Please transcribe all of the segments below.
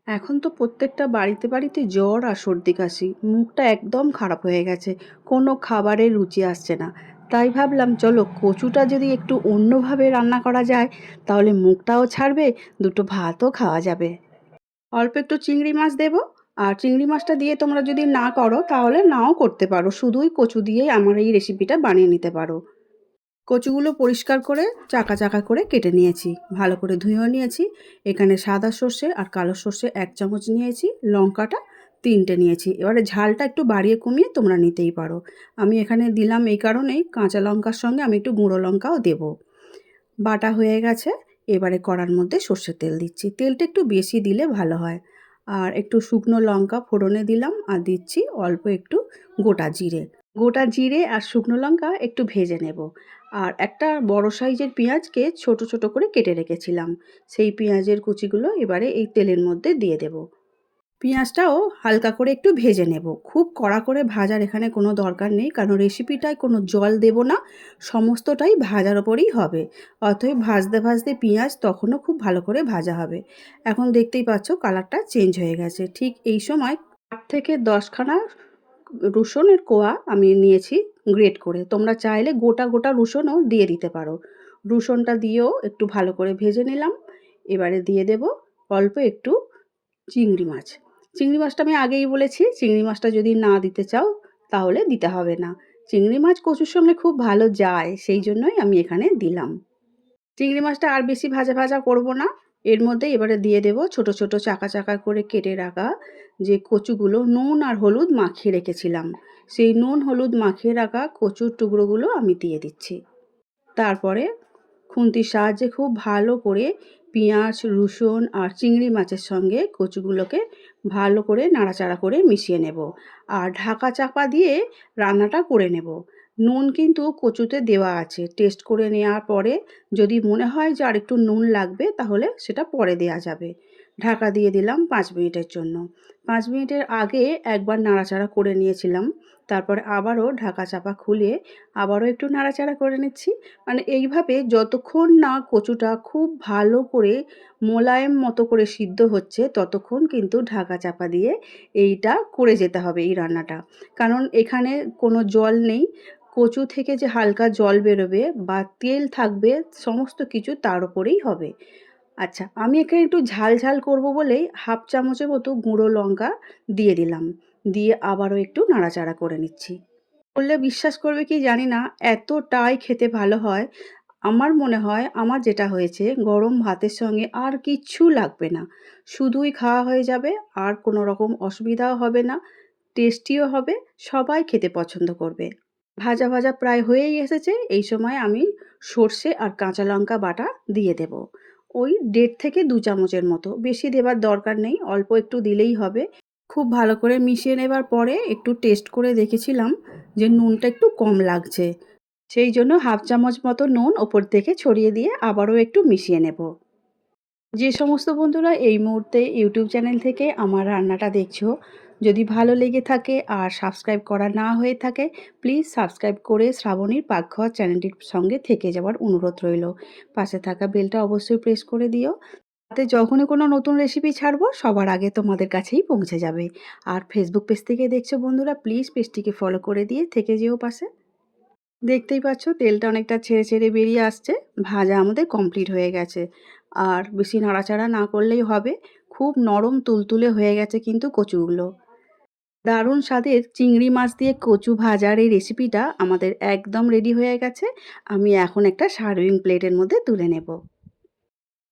এখন তো প্রত্যেকটা বাড়িতে বাড়িতে জ্বর আর সর্দি কাশি, মুখটা একদম খারাপ হয়ে গেছে, কোনো খাবারের রুচি আসছে না। তাই ভাবলাম চলো কচুটা যদি একটু অন্যভাবে রান্না করা যায়, তাহলে মুখটাও ছাড়বে, দুটো ভাতও খাওয়া যাবে। অল্প একটু চিংড়ি মাছ দেবো। আর চিংড়ি মাছটা দিয়ে তোমরা যদি না করো তাহলে নাও করতে পারো, শুধুই কচু দিয়েই আমার এই রেসিপিটা বানিয়ে নিতে পারো। কচুগুলো পরিষ্কার করে চাকা চাকা করে কেটে নিয়েছি, ভালো করে ধুয়েও নিয়েছি। এখানে সাদা সর্ষে আর কালো সর্ষে 1 চামচ নিয়েছি, লঙ্কাটা 3টে নিয়েছি। এবারে ঝালটা একটু বাড়িয়ে কমিয়ে তোমরা নিতেই পারো। আমি এখানে দিলাম এই কারণেই, কাঁচা লঙ্কার সঙ্গে আমি একটু গুঁড়ো লঙ্কাও দেবো। বাটা হয়ে গেছে। এবারে কড়ার মধ্যে সর্ষের তেল দিচ্ছি, তেলটা একটু বেশি দিলে ভালো হয়। আর একটু শুকনো লঙ্কা ফোড়নে দিলাম, আর দিচ্ছি অল্প একটু গোটা জিরে। গোটা জিরে আর শুকনো লঙ্কা একটু ভেজে নেব। আর একটা বড় সাইজের পেঁয়াজকে ছোট ছোট করে কেটে রেখেছিলাম, সেই পেঁয়াজের কুচিগুলো এবারে এই তেলের মধ্যে দিয়ে দেব। পেঁয়াজটাও হালকা করে একটু ভেজে নেব, খুব কড়া করে ভাজার এখানে কোনো দরকার নেই, কারণ রেসিপিটায় কোনো জল দেব না, সমস্তটাই ভাজার ওপরেই হবে। অতএব ভাজতে ভাজতে পেঁয়াজ তখনও খুব ভালো করে ভাজা হবে। এখন দেখতেই পাচ্ছ কালারটা চেঞ্জ হয়ে গেছে। ঠিক এই সময় 8 থেকে 10খানা রসুনের কোয়া আমি নিয়েছি গ্রেট করে, তোমরা চাইলে গোটা গোটা রসুনও দিয়ে দিতে পারো। রসুনটা দিয়েও একটু ভালো করে ভেজে নিলাম। এবারে দিয়ে দেব অল্প একটু চিংড়ি মাছ। চিংড়ি মাছটা আমি আগেই বলেছি, চিংড়ি মাছটা যদি না দিতে চাও তাহলে দিতে হবে না। চিংড়ি মাছ কচুর সঙ্গে খুব ভালো যায়, সেই জন্যই আমি এখানে দিলাম। চিংড়ি মাছটা আর বেশি ভাজা ভাজা করব না। এর মধ্যে এবারে দিয়ে দেব ছোট ছোট চাকা চাকা করে কেটে রাখা যে কচুগুলো নুন আর হলুদ মাখিয়ে রেখেছিলাম, সেই নুন হলুদ মাখিয়ে রাখা কচুর টুকরোগুলো আমি দিয়ে দিচ্ছি। তারপরে খুন্তির সাহায্যে খুব ভালো করে পেঁয়াজ, রসুন আর চিংড়ি মাছের সঙ্গে কচুগুলোকে ভালো করে নাড়াচাড়া করে মিশিয়ে নেব। আর ঢাকা চাপা দিয়ে রান্নাটা করে নেব। নুন কিন্তু কচুতে দেওয়া আছে, টেস্ট করে নেওয়ার পরে যদি মনে হয় যে আরেকটু নুন লাগবে তাহলে সেটা পরে দেওয়া যাবে। ঢাকা দিয়ে দিলাম 5 মিনিটের জন্য। 5 মিনিটের আগে একবার নাড়াচাড়া করে নিয়েছিলাম, তারপরে আবারও ঢাকা চাপা খুলে আবারও একটু নাড়াচাড়া করে নিচ্ছি। মানে এইভাবে যতক্ষণ না কচুটা খুব ভালো করে মোলায়েম মতো করে সিদ্ধ হচ্ছে, ততক্ষণ কিন্তু ঢাকা চাপা দিয়ে এইটা করে যেতে হবে এই রান্নাটা। কারণ এখানে কোনো জল নেই, কচু থেকে যে হালকা জল বেরোবে বা তেল থাকবে, সমস্ত কিছু তার উপরেই হবে। আচ্ছা, আমি এখানে একটু ঝাল ঝাল করব বলেই 1/2 চামচের মতো গুঁড়ো লঙ্কা দিয়ে দিলাম। দিয়ে আবারও একটু নাড়াচাড়া করে নিচ্ছি। বললে বিশ্বাস করবে কি জানি না, এতটাই খেতে ভালো হয়। আমার মনে হয় আমার যেটা হয়েছে, গরম ভাতের সঙ্গে আর কিচ্ছু লাগবে না, শুধুই খাওয়া হয়ে যাবে, আর কোনো রকম অসুবিধাও হবে না, টেস্টিও হবে, সবাই খেতে পছন্দ করবে। ভাজা ভাজা প্রায় হয়েই এসেছে, এই সময় আমি সর্ষে আর কাঁচা লঙ্কা বাটা দিয়ে দেব। ওই 1.5 থেকে 2 চামচের মতো, বেশি দেবার দরকার নেই, অল্প একটু দিলেই হবে। খুব ভালো করে মিশিয়ে নেবার পরে একটু টেস্ট করে দেখেছিলাম যে নুনটা একটু কম লাগছে, সেই জন্য 1/2 চামচ মতো নুন ওপর থেকে ছড়িয়ে দিয়ে আবারও একটু মিশিয়ে নেব। যে সমস্ত বন্ধুরা এই মুহূর্তে ইউটিউব চ্যানেল থেকে আমার রান্নাটা দেখছো, যদি ভালো লেগে থাকে আর সাবস্ক্রাইব করা না হয়ে থাকে, প্লিজ সাবস্ক্রাইব করে শ্রাবণীর পাকঘর চ্যানেলটির সঙ্গে থেকে যাওয়ার অনুরোধ রইল। পাশে থাকা বেলটা অবশ্যই প্রেস করে দিও, তাতে যখনই কোনো নতুন রেসিপি ছাড়বো সবার আগে তোমাদের কাছেই পৌঁছে যাবে। আর ফেসবুক পেজ থেকে দেখছো বন্ধুরা, প্লিজ পেজটিকে ফলো করে দিয়ে থেকে যেও পাশে। দেখতেই পাচ্ছ তেলটা অনেকটা ছেড়ে ছেড়ে বেরিয়ে আসছে, ভাজা আমাদের কমপ্লিট হয়ে গেছে। আর বেশি নাড়াচাড়া না করলেই হবে, খুব নরম তুলতুলে হয়ে গেছে কিন্তু কচুগুলো। দারুণ স্বাদের চিংড়ি মাছ দিয়ে কচু ভাজার এই রেসিপিটা আমাদের একদম রেডি হয়ে গেছে। আমি এখন একটা সার্ভিং প্লেটের মধ্যে তুলে নেব।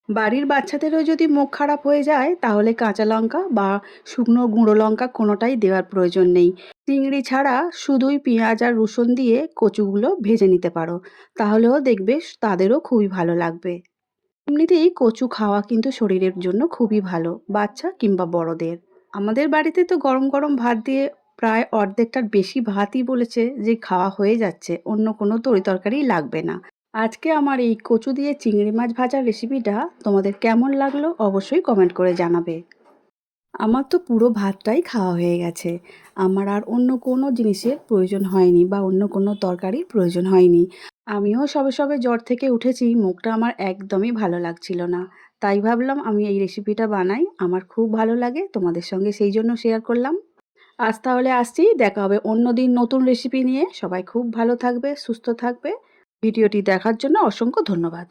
বাড়ির বাচ্চাদেরও যদি মুখ খারাপ হয়ে যায় তাহলে কাঁচা লঙ্কা বা শুকনো গুঁড়ো লঙ্কা কোনোটাই দেওয়ার প্রয়োজন নেই। চিংড়ি ছাড়া শুধুই পেঁয়াজ আর রসুন দিয়ে কচুগুলো ভেজে নিতে পারো, তাহলেও দেখবে তাদেরও খুবই ভালো লাগবে। এমনিতেই কচু খাওয়া কিন্তু শরীরের জন্য খুবই ভালো, বাচ্চা কিংবা বড়দের। আমাদের বাড়িতে তো গরম গরম ভাত দিয়ে প্রায় অর্ধেকটার বেশি ভাতই বলেছে যে খাওয়া হয়ে যাচ্ছে, অন্য কোনো তরিতরকারি লাগবে না। আজকে আমার এই কচু দিয়ে চিংড়ি মাছ ভাজার রেসিপিটা তোমাদের কেমন লাগলো অবশ্যই কমেন্ট করে জানাবে। আমার তো পুরো ভাতটাই খাওয়া হয়ে গেছে, আমার আর অন্য কোনো জিনিসের প্রয়োজন হয়নি বা অন্য কোনো তরকারির প্রয়োজন হয়নি। আমিও সবে সবে জ্বর থেকে উঠেছি, মুখটা আমার একদমই ভালো লাগছিল না। তাই ভাবলাম আমি এই রেসিপিটা বানাই, আমার খুব ভালো লাগে, তোমাদের সঙ্গে সেই জন্য শেয়ার করলাম। আজ তাহলে আসছি, দেখা হবে অন্য দিন নতুন রেসিপি নিয়ে। সবাই খুব ভালো থাকবে, সুস্থ থাকবে। ভিডিওটি দেখার জন্য অসংখ্য ধন্যবাদ।